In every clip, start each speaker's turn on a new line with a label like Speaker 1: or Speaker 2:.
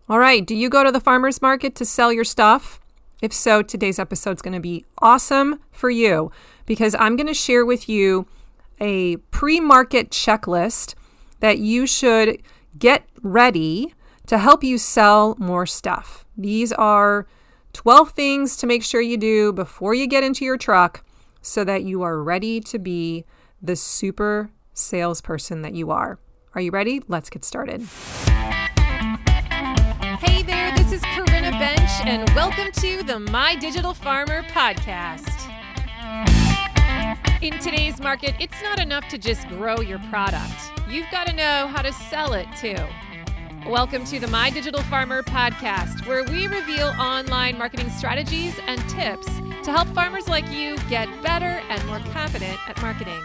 Speaker 1: All right, do you go to the farmer's market to sell your stuff? If so, today's episode is going to be awesome for you because I'm going to share with you a pre-market checklist that you should get ready to help you sell more stuff. These are 12 things to make sure you do before you get into your truck so that you are ready to be the super salesperson that you are. Are you ready? Let's get started.
Speaker 2: Hey there, this is Corinna Bench, and welcome to the My Digital Farmer podcast. In today's market, it's not enough to just grow your product. You've got to know how to sell it too. Welcome to the My Digital Farmer podcast, where we reveal online marketing strategies and tips to help farmers like you get better and more confident at marketing.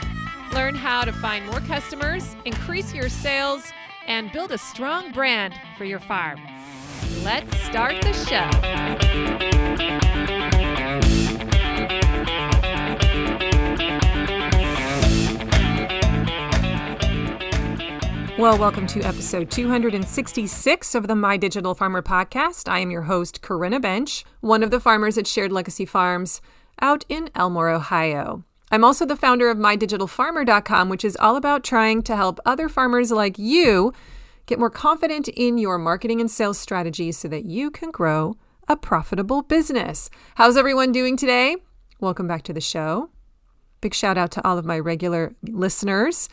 Speaker 2: Learn how to find more customers, increase your sales, and build a strong brand for your farm. Let's start the show.
Speaker 1: Well, welcome to episode 266 of the My Digital Farmer podcast. I am your host, Corinna Bench, one of the farmers at Shared Legacy Farms out in Elmore, Ohio. I'm also the founder of MyDigitalFarmer.com, which is all about trying to help other farmers like you get more confident in your marketing and sales strategies so that you can grow a profitable business. How's everyone doing today? Welcome back to the show. Big shout out to all of my regular listeners,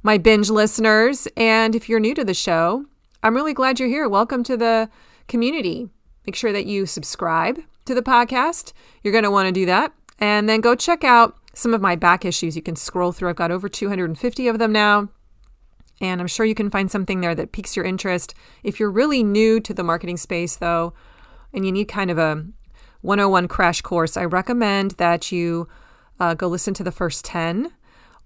Speaker 1: my binge listeners. And if you're new to the show, I'm really glad you're here. Welcome to the community. Make sure that you subscribe to the podcast. You're going to want to do that. And then go check out some of my back issues. You can scroll through. I've got over 250 of them now. And I'm sure you can find something there that piques your interest. If you're really new to the marketing space, though, and you need kind of a 101 crash course, I recommend that you go listen to the first 10.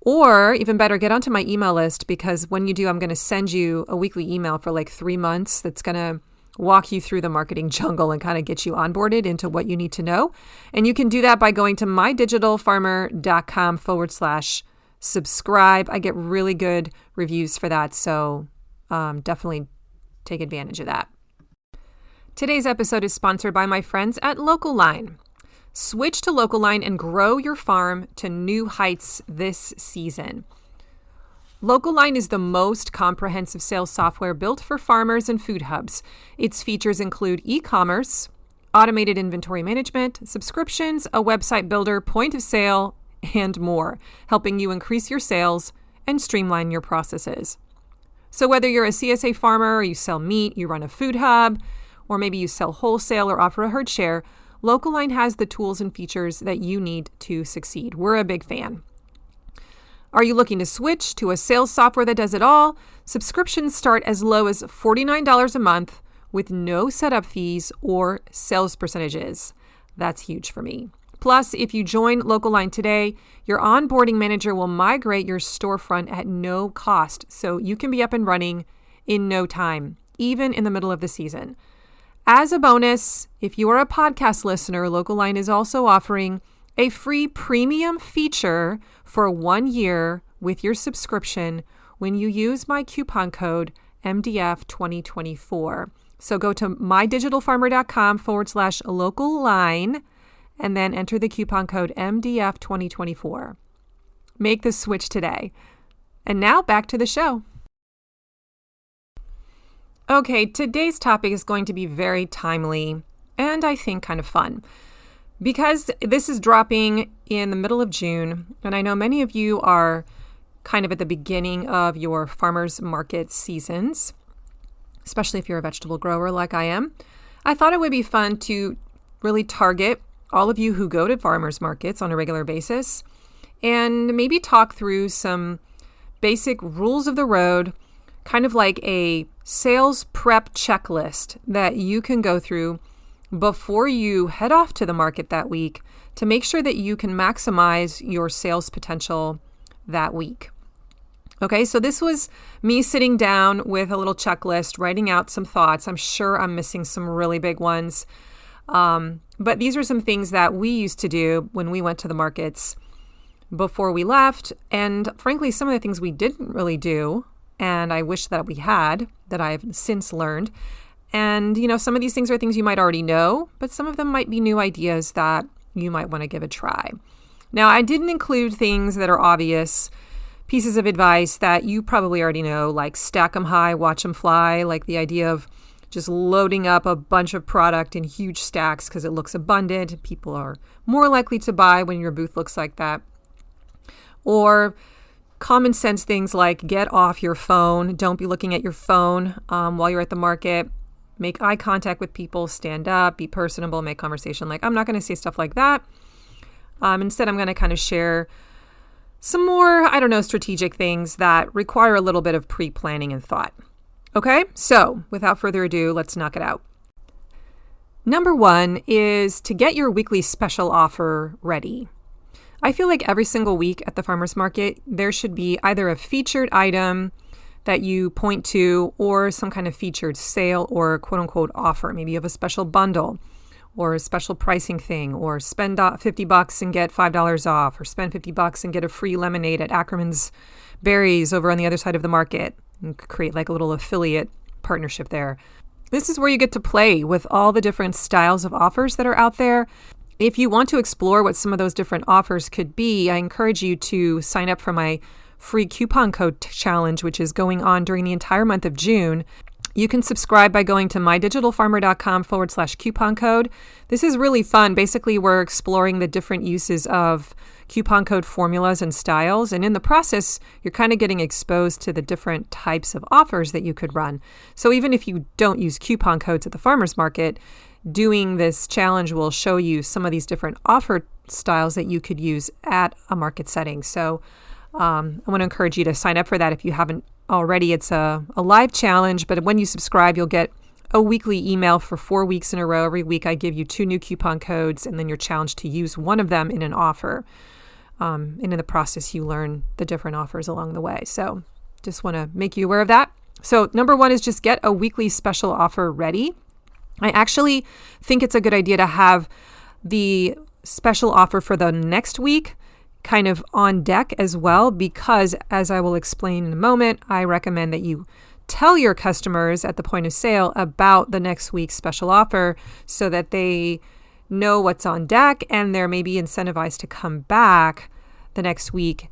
Speaker 1: Or even better, get onto my email list, because when you do, I'm going to send you a weekly email for like 3 months that's going to walk you through the marketing jungle and kind of get you onboarded into what you need to know. And you can do that by going to mydigitalfarmer.com/subscribe. I get really good reviews for that, so definitely take advantage of that. Today's episode is sponsored by my friends at Local Line. Switch to Local Line and grow your farm to new heights this season. Local Line is the most comprehensive sales software built for farmers and food hubs. Its features include e-commerce, automated inventory management, subscriptions, a website builder, point of sale, and more, helping you increase your sales and streamline your processes. So whether you're a CSA farmer or you sell meat, you run a food hub, or maybe you sell wholesale or offer a herd share, Local Line has the tools and features that you need to succeed. We're a big fan. Are you looking to switch to a sales software that does it all? Subscriptions start as low as $49 a month with no setup fees or sales percentages. That's huge for me. Plus, if you join Local Line today, your onboarding manager will migrate your storefront at no cost, so you can be up and running in no time, even in the middle of the season. As a bonus, if you are a podcast listener, Local Line is also offering a free premium feature for 1 year with your subscription when you use my coupon code MDF2024. So go to mydigitalfarmer.com/local line and then enter the coupon code MDF2024. Make the switch today. And now back to the show. Okay, today's topic is going to be very timely and I think kind of fun. Because this is dropping in the middle of June, and I know many of you are kind of at the beginning of your farmers market seasons, especially if you're a vegetable grower like I am, I thought it would be fun to really target all of you who go to farmers markets on a regular basis and maybe talk through some basic rules of the road, kind of like a sales prep checklist that you can go through before you head off to the market that week to make sure that you can maximize your sales potential that week. Okay, so this was me sitting down with a little checklist, writing out some thoughts. I'm sure I'm missing some really big ones. But these are some things that we used to do when we went to the markets before we left. And frankly, some of the things we didn't really do, and I wish that we had, that I've since learned. And, some of these things are things you might already know, but some of them might be new ideas that you might want to give a try. Now, I didn't include things that are obvious, pieces of advice that you probably already know, like stack them high, watch them fly, like the idea of just loading up a bunch of product in huge stacks because it looks abundant. People are more likely to buy when your booth looks like that. Or common sense things like get off your phone. Don't be looking at your phone while you're at the market. Make eye contact with people, stand up, be personable, make conversation. Like, I'm not going to say stuff like that. Instead, I'm going to kind of share some more, strategic things that require a little bit of pre-planning and thought. Okay, so without further ado, let's knock it out. Number 1 is to get your weekly special offer ready. I feel like every single week at the farmer's market, there should be either a featured item that you point to or some kind of featured sale or quote unquote offer. Maybe you have a special bundle or a special pricing thing, or spend $50 and get $5 off, or spend $50 and get a free lemonade at Ackerman's Berries over on the other side of the market. And create like a little affiliate partnership there. This is where you get to play with all the different styles of offers that are out there. If you want to explore what some of those different offers could be, I encourage you to sign up for my free coupon code challenge, which is going on during the entire month of June. You can subscribe by going to mydigitalfarmer.com/coupon code. This is really fun. Basically, we're exploring the different uses of coupon code formulas and styles. And in the process, you're kind of getting exposed to the different types of offers that you could run. So even if you don't use coupon codes at the farmer's market, doing this challenge will show you some of these different offer styles that you could use at a market setting. So I want to encourage you to sign up for that if you haven't already. It's a live challenge, but when you subscribe, you'll get a weekly email for 4 weeks in a row. Every week I give you 2 new coupon codes, and then you're challenged to use one of them in an offer. And in the process, you learn the different offers along the way. So just want to make you aware of that. So number 1 is just get a weekly special offer ready. I actually think it's a good idea to have the special offer for the next week kind of on deck as well, because as I will explain in a moment, I recommend that you tell your customers at the point of sale about the next week's special offer so that they know what's on deck and they're maybe incentivized to come back the next week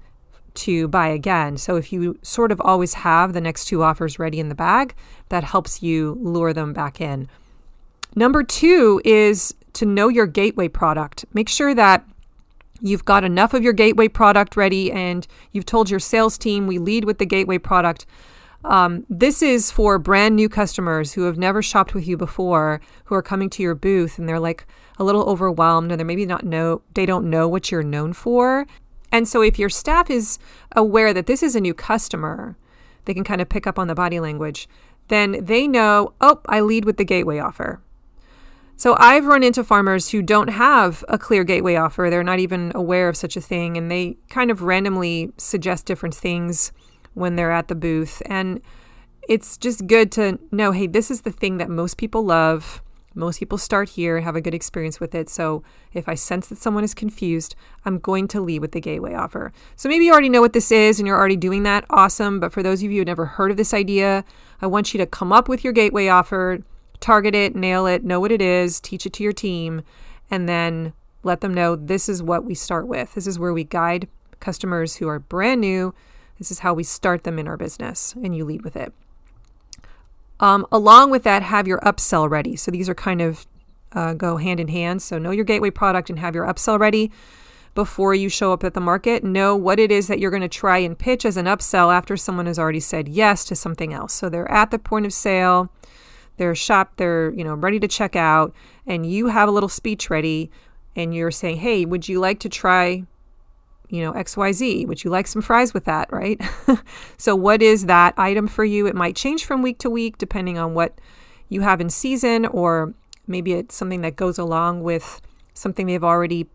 Speaker 1: to buy again. So if you sort of always have the next 2 offers ready in the bag, that helps you lure them back in. Number 2 is to know your gateway product. Make sure that you've got enough of your gateway product ready and you've told your sales team, we lead with the gateway product. This is for brand new customers who have never shopped with you before, who are coming to your booth and they're like a little overwhelmed and they don't know what you're known for. And so if your staff is aware that this is a new customer, they can kind of pick up on the body language, then they know, I lead with the gateway offer. So I've run into farmers who don't have a clear gateway offer. They're not even aware of such a thing. And they kind of randomly suggest different things when they're at the booth. And it's just good to know, hey, this is the thing that most people love. Most people start here and have a good experience with it. So if I sense that someone is confused, I'm going to lead with the gateway offer. So maybe you already know what this is and you're already doing that. Awesome. But for those of you who have never heard of this idea, I want you to come up with your gateway offer, target it, nail it, know what it is, teach it to your team, and then let them know this is what we start with. This is where we guide customers who are brand new. This is how we start them in our business, and you lead with it. Along with that, have your upsell ready. So these are kind of go hand in hand. So know your gateway product and have your upsell ready before you show up at the market. Know what it is that you're going to try and pitch as an upsell after someone has already said yes to something else. So they're at the point of sale. They're ready to check out, and you have a little speech ready and you're saying, hey, would you like to try, XYZ? Would you like some fries with that, right? So what is that item for you? It might change from week to week depending on what you have in season, or maybe it's something that goes along with something they've already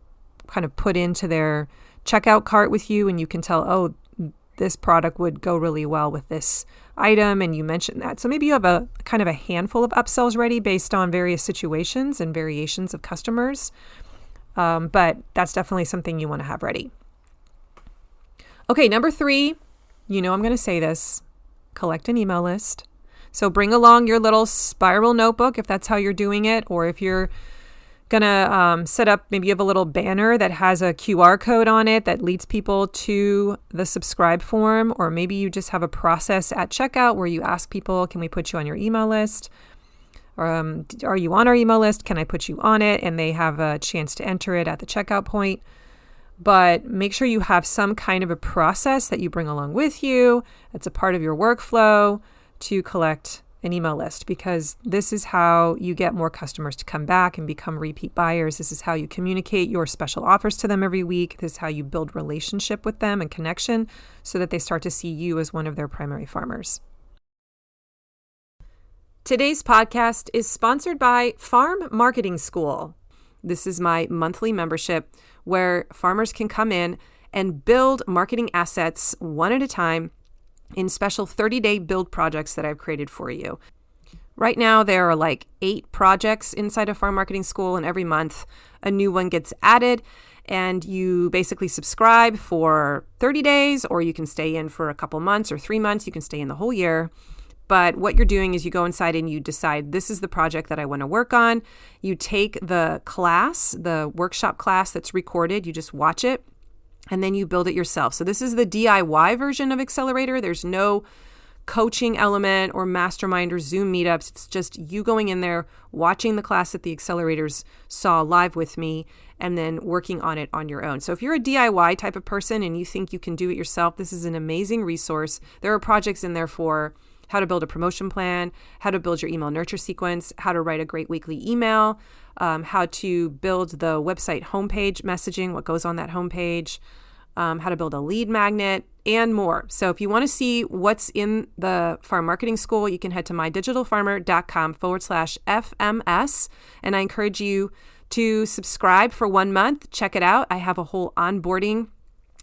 Speaker 1: kind of put into their checkout cart with you, and you can tell, this product would go really well with this item, and you mentioned that. So maybe you have a kind of a handful of upsells ready based on various situations and variations of customers. But that's definitely something you want to have ready. Okay, number 3, I'm going to say this, collect an email list. So bring along your little spiral notebook if that's how you're doing it, or if you're gonna set up, maybe you have a little banner that has a QR code on it that leads people to the subscribe form, or maybe you just have a process at checkout where you ask people, can we put you on your email list? Are you on our email list? Can I put you on it? And they have a chance to enter it at the checkout point. But make sure you have some kind of a process that you bring along with you. It's a part of your workflow to collect an email list, because this is how you get more customers to come back and become repeat buyers. This is how you communicate your special offers to them every week. This is how you build relationship with them and connection so that they start to see you as one of their primary farmers. Today's podcast is sponsored by Farm Marketing School. This is my monthly membership where farmers can come in and build marketing assets one at a time in special 30-day build projects that I've created for you. Right now, there are like 8 projects inside of Farm Marketing School, and every month a new one gets added, and you basically subscribe for 30 days, or you can stay in for a couple months or 3 months. You can stay in the whole year. But what you're doing is you go inside and you decide, this is the project that I want to work on. You take the class, the workshop class that's recorded, you just watch it, and then you build it yourself. So this is the DIY version of Accelerator. There's no coaching element or mastermind or Zoom meetups. It's just you going in there, watching the class that the accelerators saw live with me, and then working on it on your own. So if you're a DIY type of person and you think you can do it yourself, this is an amazing resource. There are projects in there for how to build a promotion plan, how to build your email nurture sequence, how to write a great weekly email, how to build the website homepage messaging, what goes on that homepage, how to build a lead magnet, and more. So if you want to see what's in the Farm Marketing School, you can head to mydigitalfarmer.com/FMS. And I encourage you to subscribe for 1 month. Check it out. I have a whole onboarding,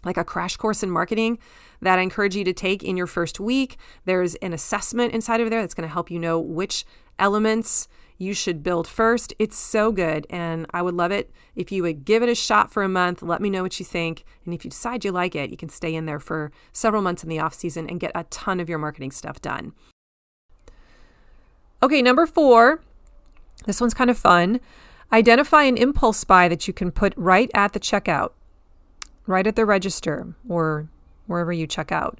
Speaker 1: like a crash course in marketing, that I encourage you to take in your first week. There's an assessment inside of there that's going to help you know which elements you should build first. It's so good, and I would love it if you would give it a shot for a month. Let me know what you think, and if you decide you like it, you can stay in there for several months in the off season and get a ton of your marketing stuff done. Okay, number 4. This one's kind of fun. Identify an impulse buy that you can put right at the checkout, right at the register, or wherever you check out.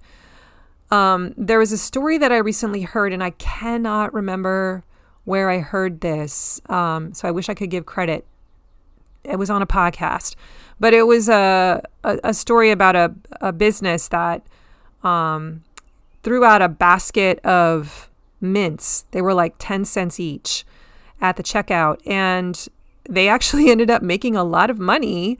Speaker 1: There was a story that I recently heard, and I cannot remember where I heard this. So I wish I could give credit. It was on a podcast, but it was a story about a business that threw out a basket of mints. They were like 10 cents each at the checkout, and they actually ended up making a lot of money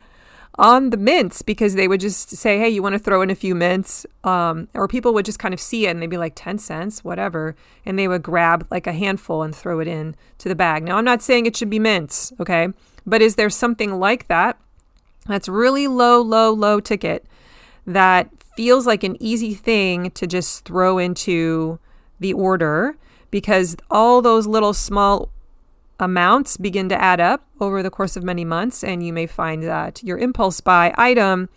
Speaker 1: on the mints, because they would just say, hey, you want to throw in a few mints? Or people would just kind of see it and they'd be like 10 cents, whatever. And they would grab like a handful and throw it in to the bag. Now, I'm not saying it should be mints, okay? But is there something like that that's really low ticket that feels like an easy thing to just throw into the order, because all those little small amounts begin to add up over the course of many months, and you may find that your impulse buy item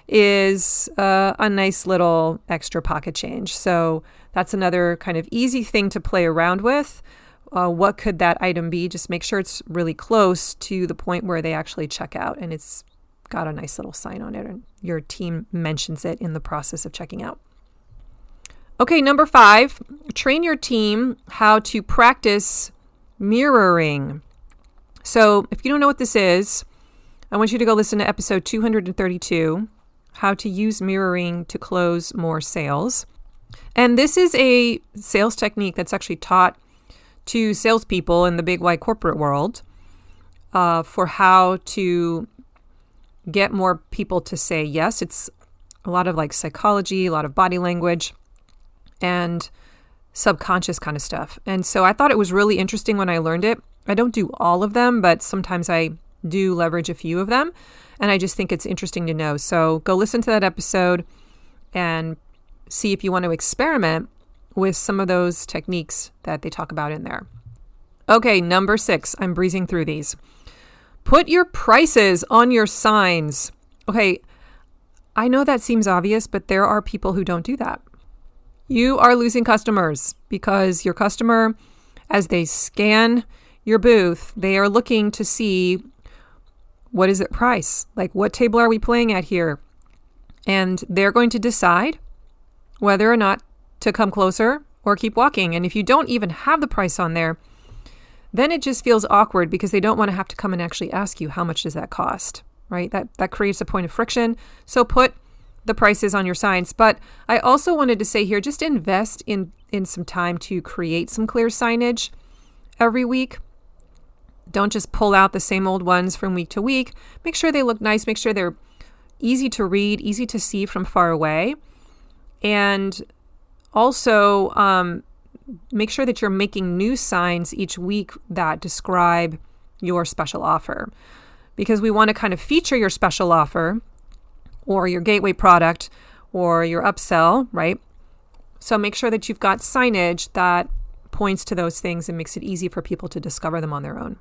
Speaker 1: is a nice little extra pocket change. So that's another kind of easy thing to play around with. What could that item be? Just make sure it's really close to the point where they actually check out, and it's got a nice little sign on it, and your team mentions it in the process of checking out. Okay, number 5, train your team how to practice mirroring. So if you don't know what this is, I want you to go listen to episode 232, how to use mirroring to close more sales. And this is a sales technique that's actually taught to salespeople in the big wide corporate world for how to get more people to say yes. It's a lot of like psychology, a lot of body language, and subconscious kind of stuff. And so I thought it was really interesting when I learned it. I don't do all of them, but sometimes I do leverage a few of them. And I just think it's interesting to know. So go listen to that episode and see if you want to experiment with some of those techniques that they talk about in there. Okay, number 6. I'm breezing through these. Put your prices on your signs. Okay, I know that seems obvious, but there are people who don't do that. You are losing customers because your customer, as they scan your booth, they are looking to see, what is it price? Like, what table are we playing at here? And they're going to decide whether or not to come closer or keep walking. And if you don't even have the price on there, then it just feels awkward because they don't want to have to come and actually ask you, how much does that cost, right? That creates a point of friction. So put the prices on your signs. But I also wanted to say here, just invest in some time to create some clear signage every week. Don't just pull out the same old ones from week to week. Make sure they look nice. Make sure they're easy to read, easy to see from far away. And also make sure that you're making new signs each week that describe your special offer, because we want to kind of feature your special offer or your gateway product or your upsell, right? So make sure that you've got signage that points to those things and makes it easy for people to discover them on their own.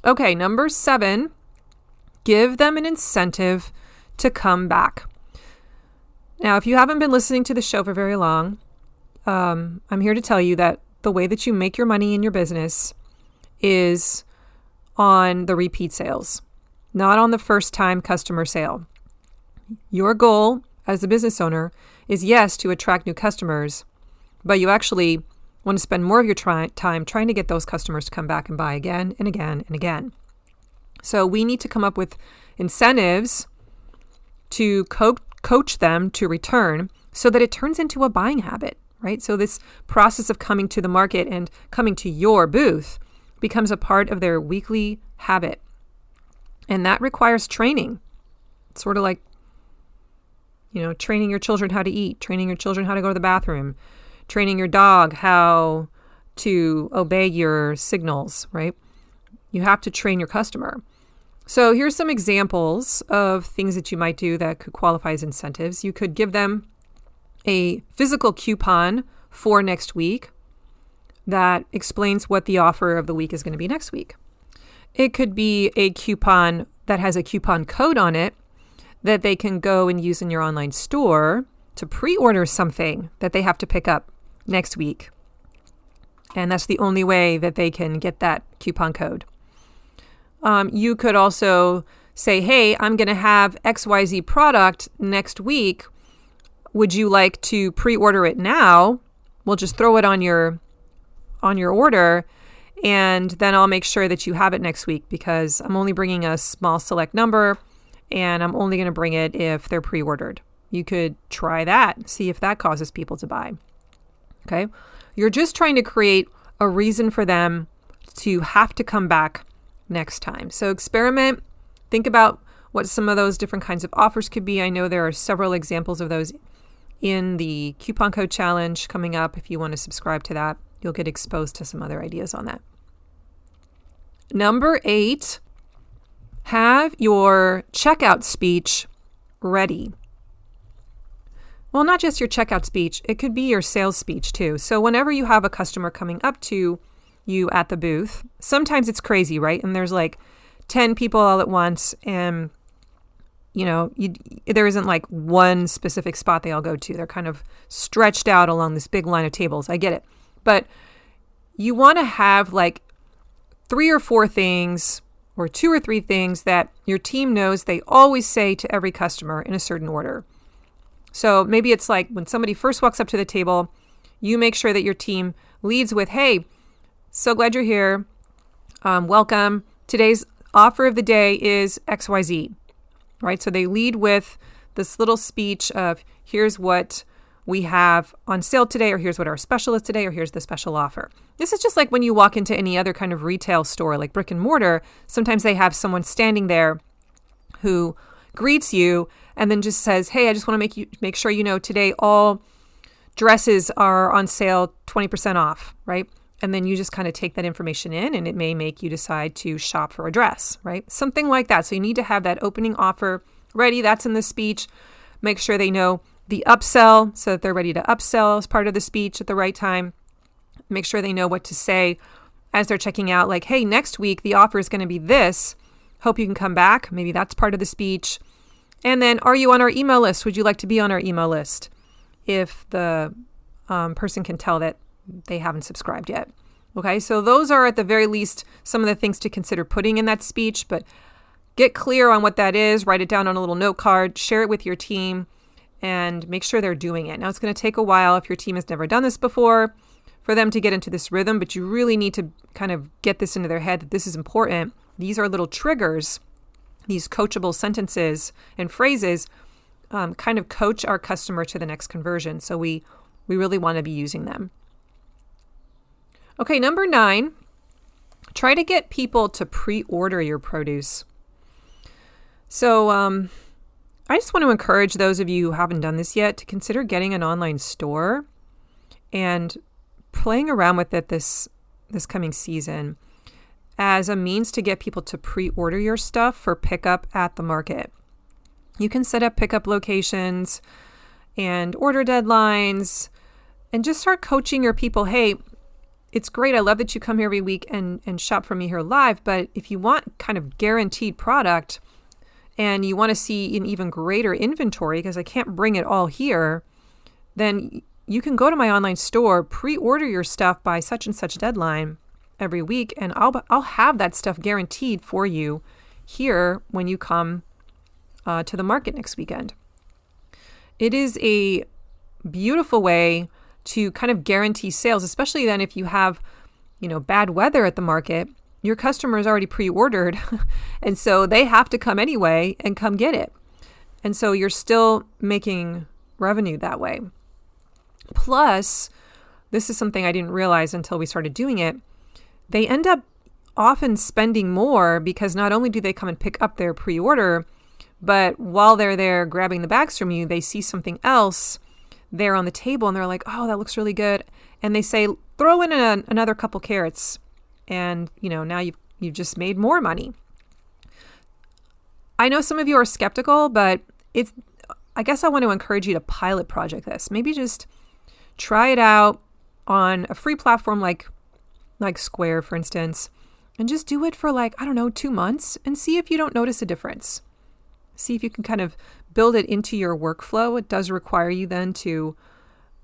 Speaker 1: Okay, number 7, give them an incentive to come back. Now, if you haven't been listening to the show for very long, I'm here to tell you that the way that you make your money in your business is on the repeat sales, not on the first time customer sale. Your goal as a business owner is, yes, to attract new customers, but you actually want to spend more of your time trying to get those customers to come back and buy again and again and again. So we need to come up with incentives to coach them to return so that it turns into a buying habit, right? So this process of coming to the market and coming to your booth becomes a part of their weekly habit. And that requires training. It's sort of like, training your children how to eat, training your children how to go to the bathroom, training your dog how to obey your signals, right? You have to train your customer. So here's some examples of things that you might do that could qualify as incentives. You could give them a physical coupon for next week that explains what the offer of the week is going to be next week. It could be a coupon that has a coupon code on it that they can go and use in your online store to pre-order something that they have to pick up next week. And that's the only way that they can get that coupon code. You could also say, hey, I'm going to have XYZ product next week. Would you like to pre-order it now? We'll just throw it on your order, and then I'll make sure that you have it next week because I'm only bringing a small select number and I'm only going to bring it if they're pre-ordered. You could try that, see if that causes people to buy. Okay. You're just trying to create a reason for them to have to come back next time. So experiment, think about what some of those different kinds of offers could be. I know there are several examples of those in the coupon code challenge coming up. If you want to subscribe to that, you'll get exposed to some other ideas on that. Number 8, have your checkout speech ready. Well, not just your checkout speech, it could be your sales speech too. So whenever you have a customer coming up to you at the booth, sometimes it's crazy, right? And there's like 10 people all at once and there isn't like one specific spot they all go to. They're kind of stretched out along this big line of tables. I get it. But you want to have like 3 or 4 things or 2 or 3 things that your team knows they always say to every customer in a certain order. So maybe it's like when somebody first walks up to the table, you make sure that your team leads with, hey, so glad you're here. Welcome. Today's offer of the day is XYZ, right? So they lead with this little speech of here's what we have on sale today, or here's what our special is today, or here's the special offer. This is just like when you walk into any other kind of retail store, like brick and mortar, sometimes they have someone standing there who greets you and then just says, hey, I just want to make sure you know today all dresses are on sale 20% off, right? And then you just kind of take that information in and it may make you decide to shop for a dress, right? Something like that. So you need to have that opening offer ready. That's in the speech. Make sure they know the upsell so that they're ready to upsell as part of the speech at the right time. Make sure they know what to say as they're checking out, like, hey, next week the offer is going to be this. Hope you can come back. Maybe that's part of the speech. And then, are you on our email list? Would you like to be on our email list? if the person can tell that they haven't subscribed yet. Okay, so those are at the very least some of the things to consider putting in that speech, but get clear on what that is, write it down on a little note card, share it with your team, and make sure they're doing it. Now, it's going to take a while if your team has never done this before for them to get into this rhythm, but you really need to kind of get this into their head that this is important. These are little triggers, these coachable sentences and phrases kind of coach our customer to the next conversion. So we really want to be using them. Okay, number 9, try to get people to pre-order your produce. So I just want to encourage those of you who haven't done this yet to consider getting an online store and playing around with it this coming season as a means to get people to pre-order your stuff for pickup at the market. You can set up pickup locations and order deadlines and just start coaching your people. Hey, it's great. I love that you come here every week and shop from me here live. But if you want kind of guaranteed product and you want to see an even greater inventory, because I can't bring it all here, then you can go to my online store, pre-order your stuff by such and such deadline every week, and I'll have that stuff guaranteed for you here when you come to the market next weekend. It is a beautiful way to kind of guarantee sales, especially then if you have, bad weather at the market. Your customer is already pre-ordered, and so they have to come anyway and come get it. And so you're still making revenue that way. Plus, this is something I didn't realize until we started doing it. They end up often spending more because not only do they come and pick up their pre-order, but while they're there grabbing the bags from you, they see something else there on the table and they're like, oh, that looks really good. And they say, throw in another couple carrots. And, now you've just made more money. I know some of you are skeptical, but I guess I want to encourage you to pilot project this. Maybe just try it out on a free platform like Square, for instance, and just do it for 2 months and see if you don't notice a difference. See if you can kind of build it into your workflow. It does require you then to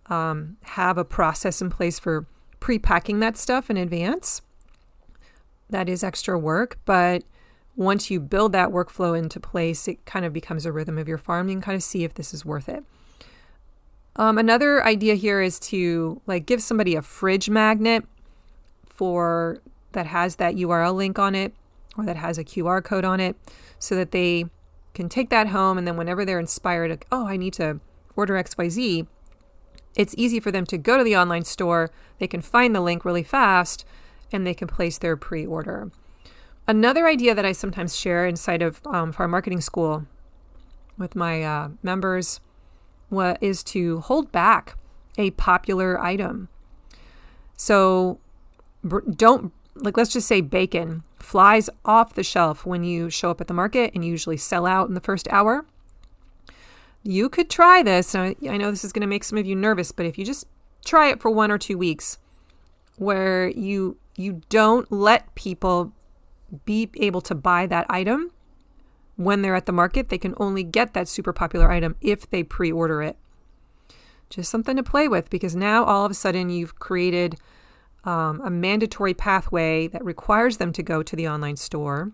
Speaker 1: have a process in place for pre-packing that stuff in advance. That is extra work, but once you build that workflow into place, it kind of becomes a rhythm of your farm. You can kind of see if this is worth it. Another idea here is to give somebody a fridge magnet that has that URL link on it or that has a QR code on it so that they can take that home, and then whenever they're inspired, I need to order XYZ, it's easy for them to go to the online store. They can find the link really fast and they can place their pre-order. Another idea that I sometimes share inside of Farm Marketing School with my members is to hold back a popular item. So let's just say bacon flies off the shelf when you show up at the market and you usually sell out in the first hour. You could try this. I know this is going to make some of you nervous, but if you just try it for 1 or 2 weeks where you don't let people be able to buy that item when they're at the market, they can only get that super popular item if they pre-order it. Just something to play with, because now all of a sudden you've created a mandatory pathway that requires them to go to the online store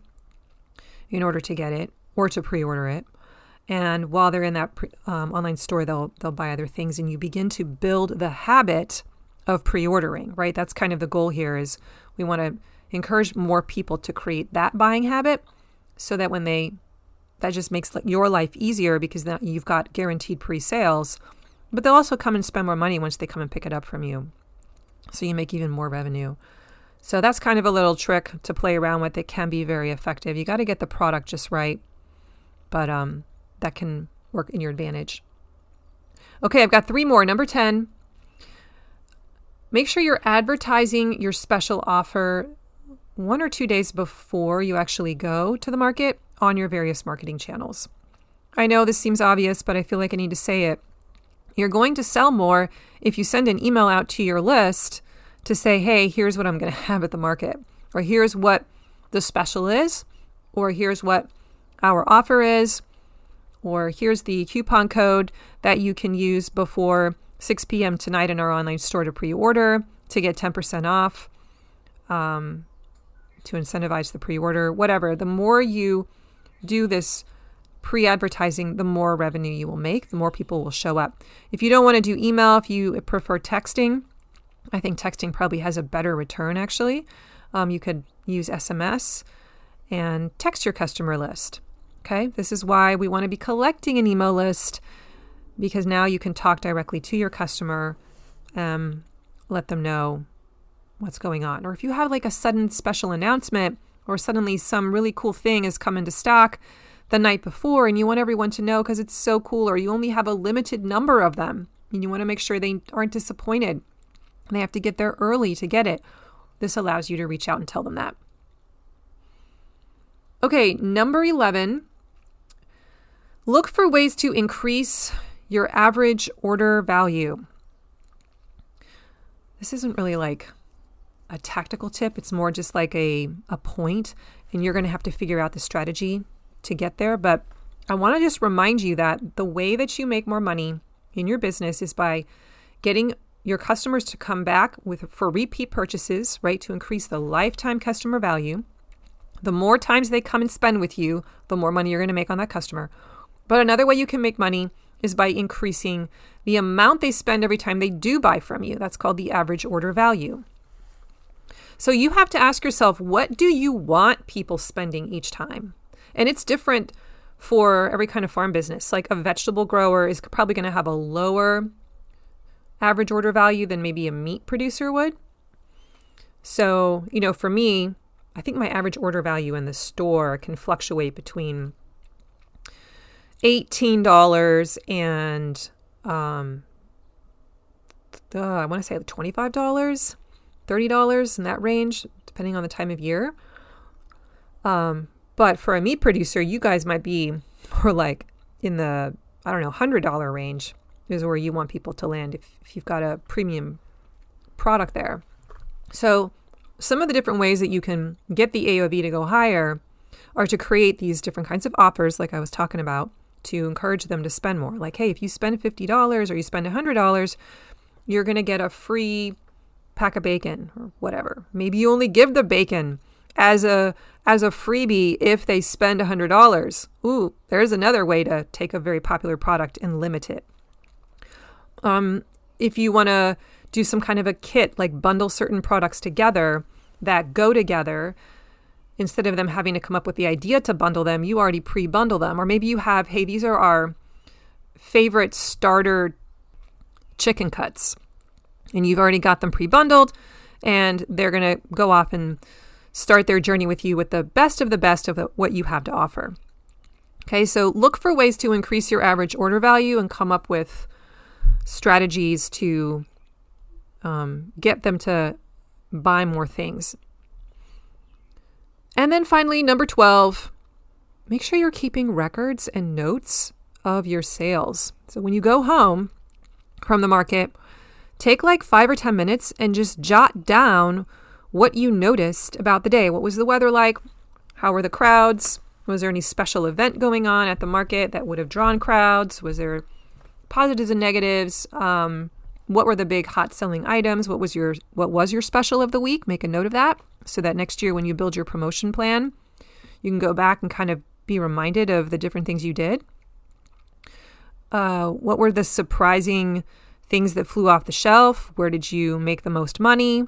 Speaker 1: in order to get it or to pre-order it. And while they're in that online store, they'll buy other things, and you begin to build the habit of pre-ordering, right? That's kind of the goal here. Is we want to encourage more people to create that buying habit so that that just makes your life easier, because now you've got guaranteed pre-sales, but they'll also come and spend more money once they come and pick it up from you. So you make even more revenue. So that's kind of a little trick to play around with. It can be very effective. You got to get the product just right, but that can work in your advantage. Okay, I've got 3 more. Number 10, make sure you're advertising your special offer 1 or 2 days before you actually go to the market on your various marketing channels. I know this seems obvious, but I feel like I need to say it. You're going to sell more if you send an email out to your list to say, hey, here's what I'm going to have at the market, or here's what the special is, or here's what our offer is, or here's the coupon code that you can use before 6 p.m. tonight in our online store to pre-order to get 10% off, to incentivize the pre-order, whatever. The more you do this pre-advertising, the more revenue you will make, the more people will show up. If you don't want to do email, if you prefer texting, I think texting probably has a better return actually. You could use SMS and text your customer list. Okay, this is why we want to be collecting an email list, because now you can talk directly to your customer, let them know what's going on. Or if you have like a sudden special announcement or suddenly some really cool thing has come into stock the night before and you want everyone to know because it's so cool, or you only have a limited number of them and you want to make sure they aren't disappointed. They have to get there early to get it. This allows you to reach out and tell them that. Okay, number 11, look for ways to increase your average order value. This isn't really like a tactical tip. It's more just like a point, and you're going to have to figure out the strategy to get there. But I want to just remind you that the way that you make more money in your business is by getting your customers to come back for repeat purchases, right? To increase the lifetime customer value. The more times they come and spend with you, the more money you're going to make on that customer. But another way you can make money is by increasing the amount they spend every time they do buy from you. That's called the average order value. So you have to ask yourself, what do you want people spending each time? And it's different for every kind of farm business. Like a vegetable grower is probably going to have a lower average order value than maybe a meat producer would. So, for me, I think my average order value in the store can fluctuate between $18 and I want to say $25, $30 in that range, depending on the time of year. But for a meat producer, you guys might be more like in the, $100 range is where you want people to land if you've got a premium product there. So some of the different ways that you can get the AOV to go higher are to create these different kinds of offers like I was talking about to encourage them to spend more. Like, hey, if you spend $50 or you spend $100, you're going to get a free pack of bacon or whatever. Maybe you only give the bacon as a freebie if they spend $100. Ooh, there's another way to take a very popular product and limit it. If you want to do some kind of a kit, like bundle certain products together that go together, instead of them having to come up with the idea to bundle them, you already pre-bundle them. Or maybe you have, hey, these are our favorite starter chicken cuts, and you've already got them pre-bundled, and they're going to go off and start their journey with you with the best of what you have to offer. Okay, so look for ways to increase your average order value and come up with strategies to get them to buy more things. And then finally, number 12, make sure you're keeping records and notes of your sales. So when you go home from the market, take like 5 or 10 minutes and just jot down what you noticed about the day. What was the weather like? How were the crowds? Was there any special event going on at the market that would have drawn crowds? Was there positives and negatives? What were the big hot selling items? What was your special of the week? Make a note of that so that next year when you build your promotion plan, you can go back and kind of be reminded of the different things you did. What were the surprising things that flew off the shelf? Where did you make the most money?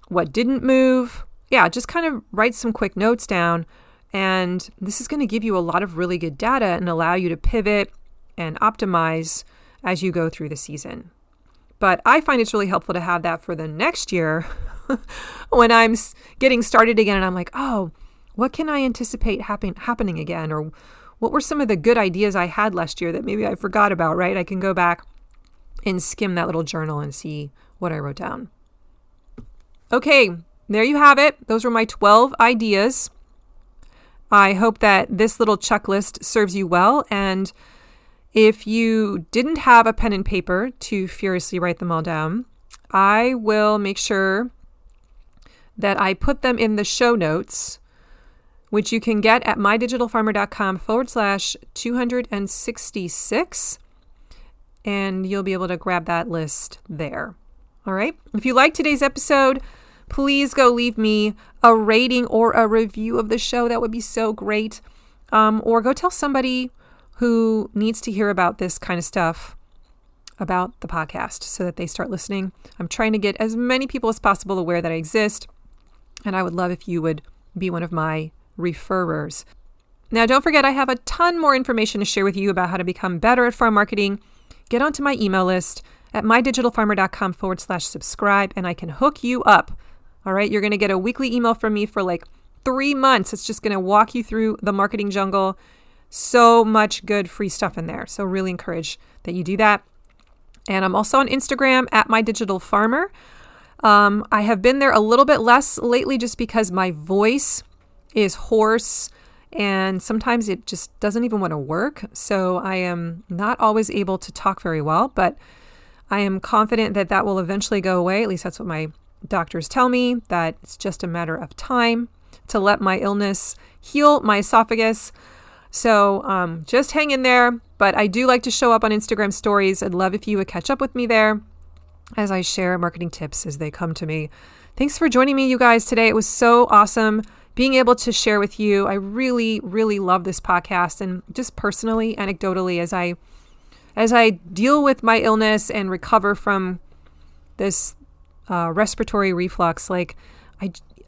Speaker 1: What didn't move? Yeah, just kind of write some quick notes down. And this is going to give you a lot of really good data and allow you to pivot and optimize as you go through the season. But I find it's really helpful to have that for the next year when I'm getting started again and I'm like, oh, what can I anticipate happening again? Or what were some of the good ideas I had last year that maybe I forgot about, right? I can go back and skim that little journal and see what I wrote down. Okay, there you have it. Those were my 12 ideas. I hope that this little checklist serves you well. And if you didn't have a pen and paper to furiously write them all down, I will make sure that I put them in the show notes which you can get at mydigitalfarmer.com/266. And you'll be able to grab that list there. All right. If you like today's episode, please go leave me a rating or a review of the show. That would be so great. Or go tell somebody who needs to hear about this kind of stuff about the podcast so that they start listening. I'm trying to get as many people as possible aware that I exist. And I would love if you would be one of my referrers. Now, don't forget, I have a ton more information to share with you about how to become better at farm marketing. Get onto my email list at mydigitalfarmer.com/subscribe, and I can hook you up. All right. You're going to get a weekly email from me for like 3 months. It's just going to walk you through the marketing jungle. So much good free stuff in there. So really encourage that you do that. And I'm also on Instagram at mydigitalfarmer. I have been there a little bit less lately just because my voice is hoarse and sometimes it just doesn't even want to work. So I am not always able to talk very well, but I am confident that that will eventually go away. At least that's what my doctors tell me, that it's just a matter of time to let my illness heal my esophagus. So just hang in there. But I do like to show up on Instagram stories. I'd love if you would catch up with me there as I share marketing tips as they come to me. Thanks for joining me, you guys, today. It was so awesome being able to share with you. I really, really love this podcast, and just personally, anecdotally, as I deal with my illness and recover from this respiratory reflux, like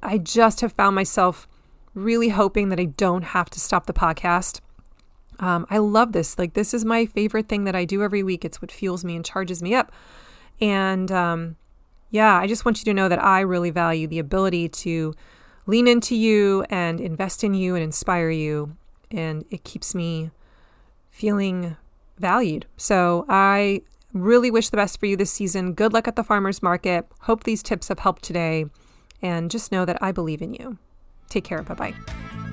Speaker 1: I just have found myself really hoping that I don't have to stop the podcast. I love this. Like, this is my favorite thing that I do every week. It's what fuels me and charges me up. And I just want you to know that I really value the ability to lean into you and invest in you and inspire you. And it keeps me feeling valued. So I really wish the best for you this season. Good luck at the farmer's market. Hope these tips have helped today. And just know that I believe in you. Take care. Bye-bye.